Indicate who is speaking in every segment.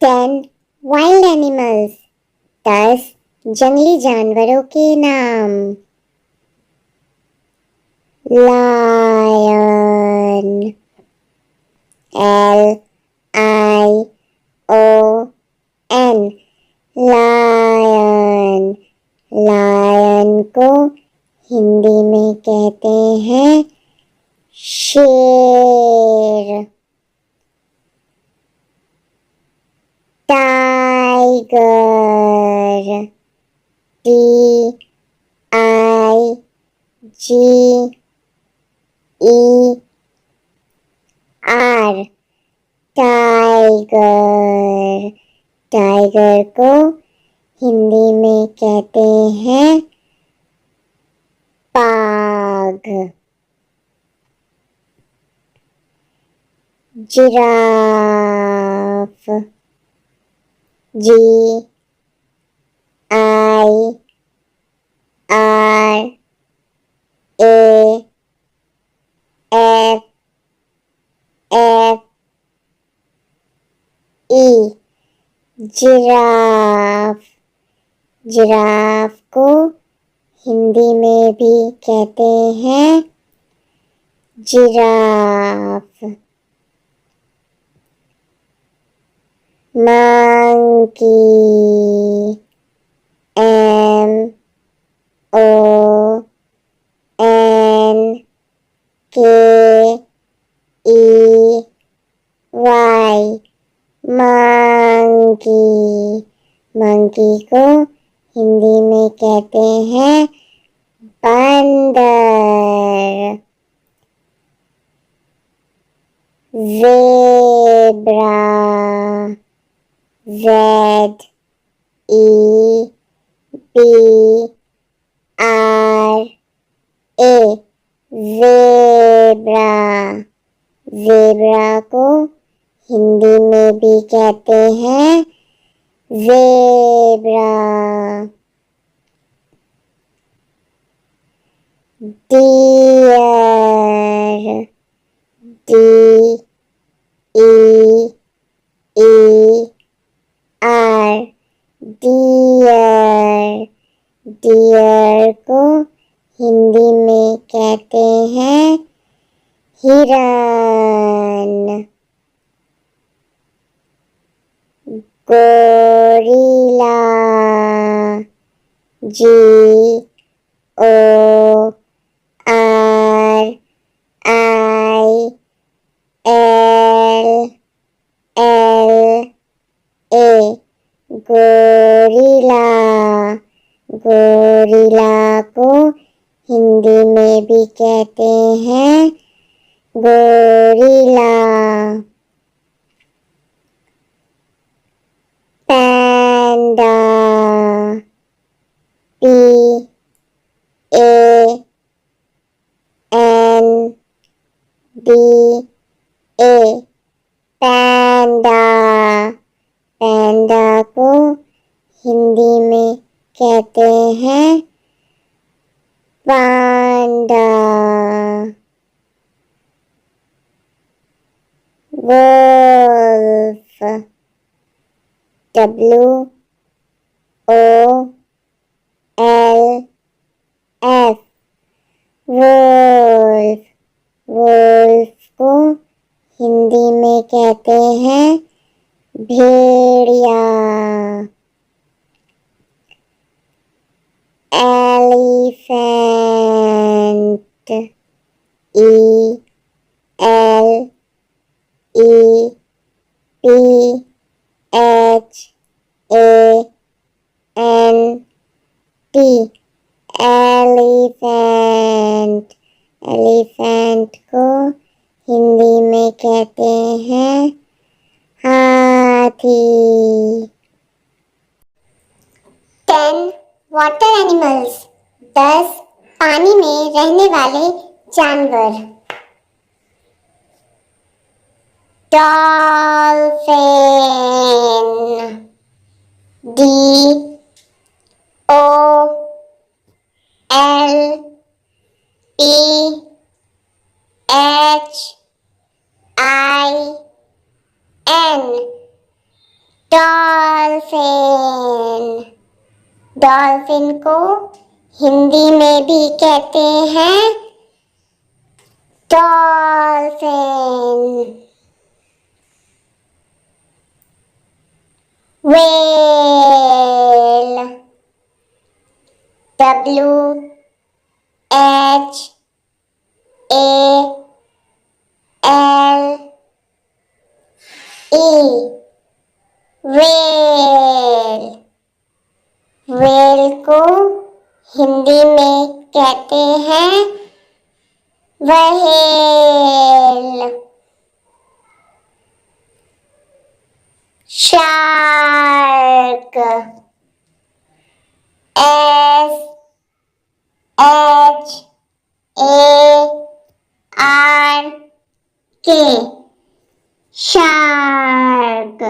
Speaker 1: 10 wild animals, 10 जंगली जानवरों के नाम। Lion, LION, lion. लायन को हिंदी में कहते हैं शेर। Tiger, TIGER, tiger. टाइगर को हिंदी में कहते हैं बाघ। Giraffe, GIRAFFE, giraffe. जिराफ को हिंदी में भी कहते हैं giraffe. Monkey, MONKEY, monkey. Monkey को हिंदी में कहते हैं बंदर। Zebra, ZEBRA, zebra. ज़ेब्रा को हिंदी में भी कहते हैं zebra. Deer, DEER, deer. Deer को हिंदी में कहते हैं हिरन। Gorilla, GORILLA, gorilla. गोरिल्ला को हिंदी में भी कहते हैं गोरिल्ला। पैंडा, PANDA, पैंडा। पैंडा को हिंदी में कहते हैं panda. Wolf, WOLF, wolf. Wolf को हिंदी में कहते हैं भेड़िया। Elephant, ELEPHANT, elephant. एलिफेंट को हिंदी में कहते हैं हाथी। 10 वाटर एनिमल्स, 10 पानी में रहने वाले जानवर। Dolphin, DOLPHIN, dolphin. डॉल्फिन को हिंदी में भी कहते हैं dolphin. whale, whale, whale। whale को हिंदी में कहते हैं whale. Shark, SHARK, shark.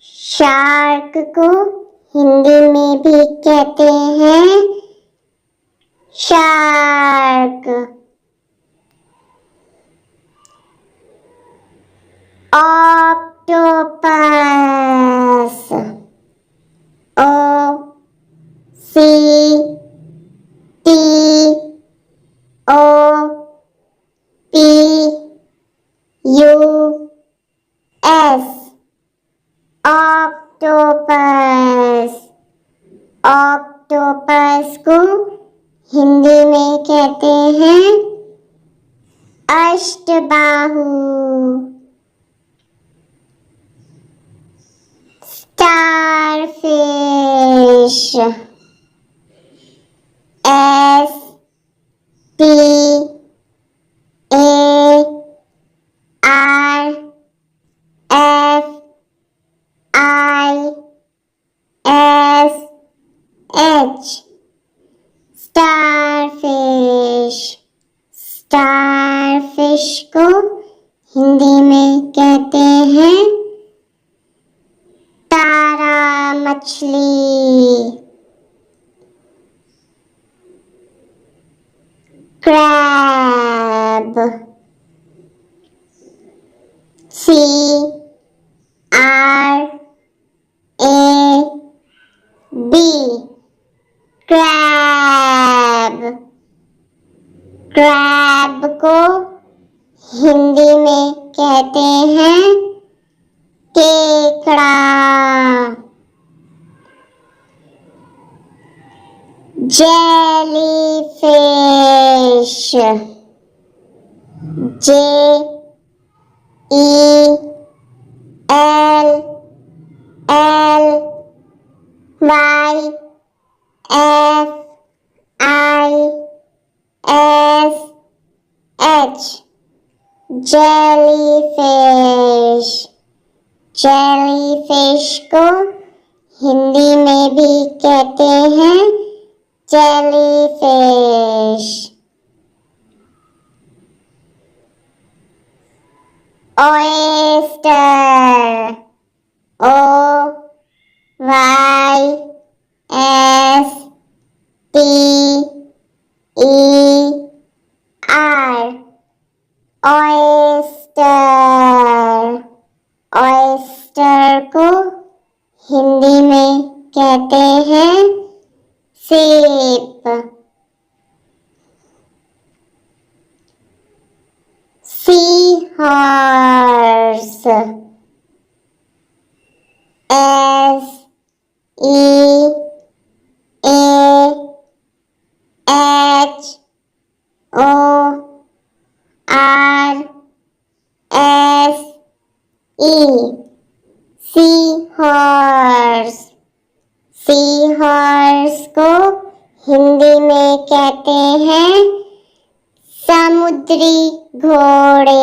Speaker 1: Shark को हिंदी में भी कहते हैं shark. Octopus, OCTOPUS, octopus. Octopus को हिंदी में कहते हैं अष्टबाहु। Starfish, STARFISH, starfish. स्टारफिश को हिंदी में कहते हैं तारा मछली। Crab, CRAB, crab. क्रैब को हिंदी में कहते हैं केकड़ा। Jellyfish, JELLYFISH, jellyfish. जेलीफिश को हिंदी में भी कहते हैं jellyfish. oyster, OYSTER, oyster। oyster को हिंदी में कहते हैं सीप। Seahorse, SEAHORSE, seahorse. सीहॉर्स को हिंदी में कहते हैं समुद्री घोड़े।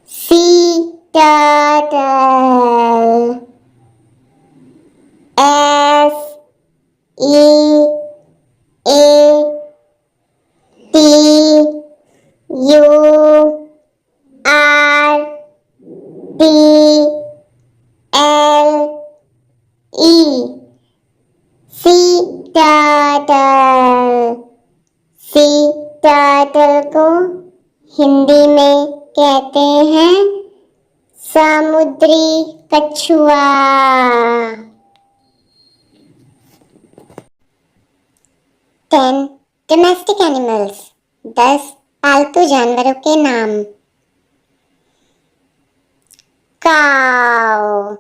Speaker 1: Sea turtle, SEATURTLE, sea turtle. Sea turtle को हिंदी में कहते हैं समुद्री कछुआ। 10 डोमेस्टिक एनिमल्स, 10 पालतू जानवरों के नाम। काऊ,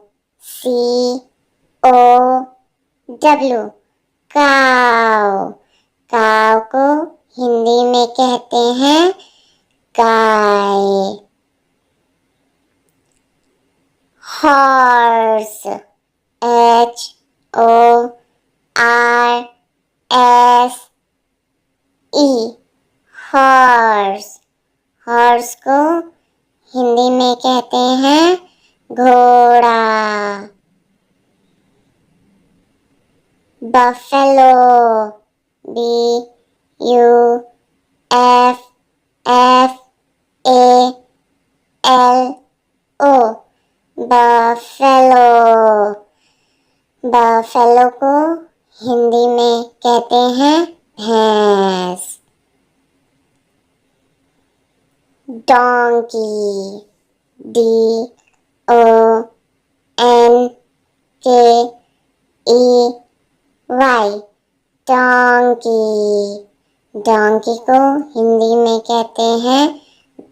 Speaker 1: COW, काऊ। काऊ को हिंदी में कहते हैं गाय। Horse, HORSE, horse. हॉर्स को हिंदी में कहते हैं घोड़ा। Buffalo, BUFFALO, buffalo. बफेलो को हिंदी में कहते हैं भैंस। Donkey, DONKEY, donkey. डोंकी को हिंदी में कहते हैं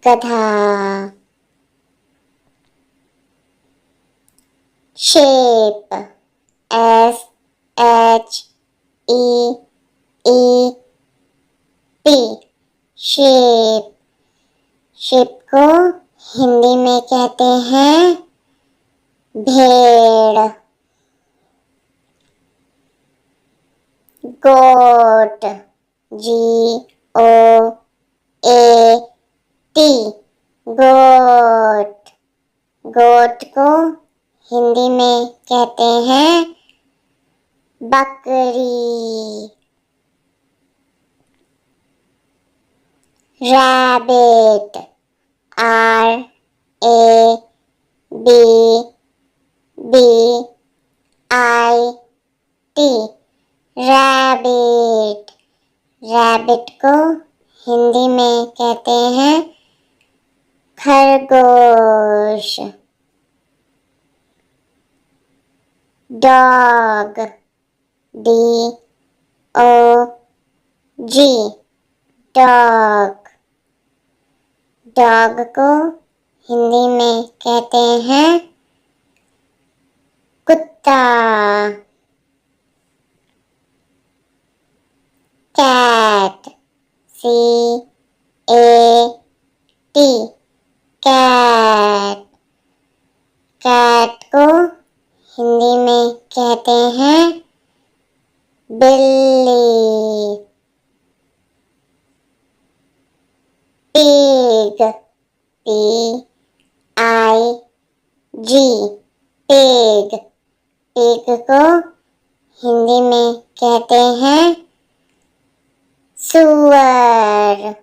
Speaker 1: गधा। Shape, SHEEP, shape. शेप को हिंदी में कहते हैं भेड़। गोट, GOAT, गोट। गोट को हिंदी में कहते हैं बकरी। Rabbit, RABBIT, rabbit. रैबिट को हिंदी में कहते हैं खरगोश। Dog, DOG, dog. डॉग को हिंदी में कहते हैं कुत्ता। Cat, CAT, cat. कैट को हिंदी में कहते हैं बिल्ली। Pig, PIG, pig. पिग को हिंदी में कहते हैं सूअर।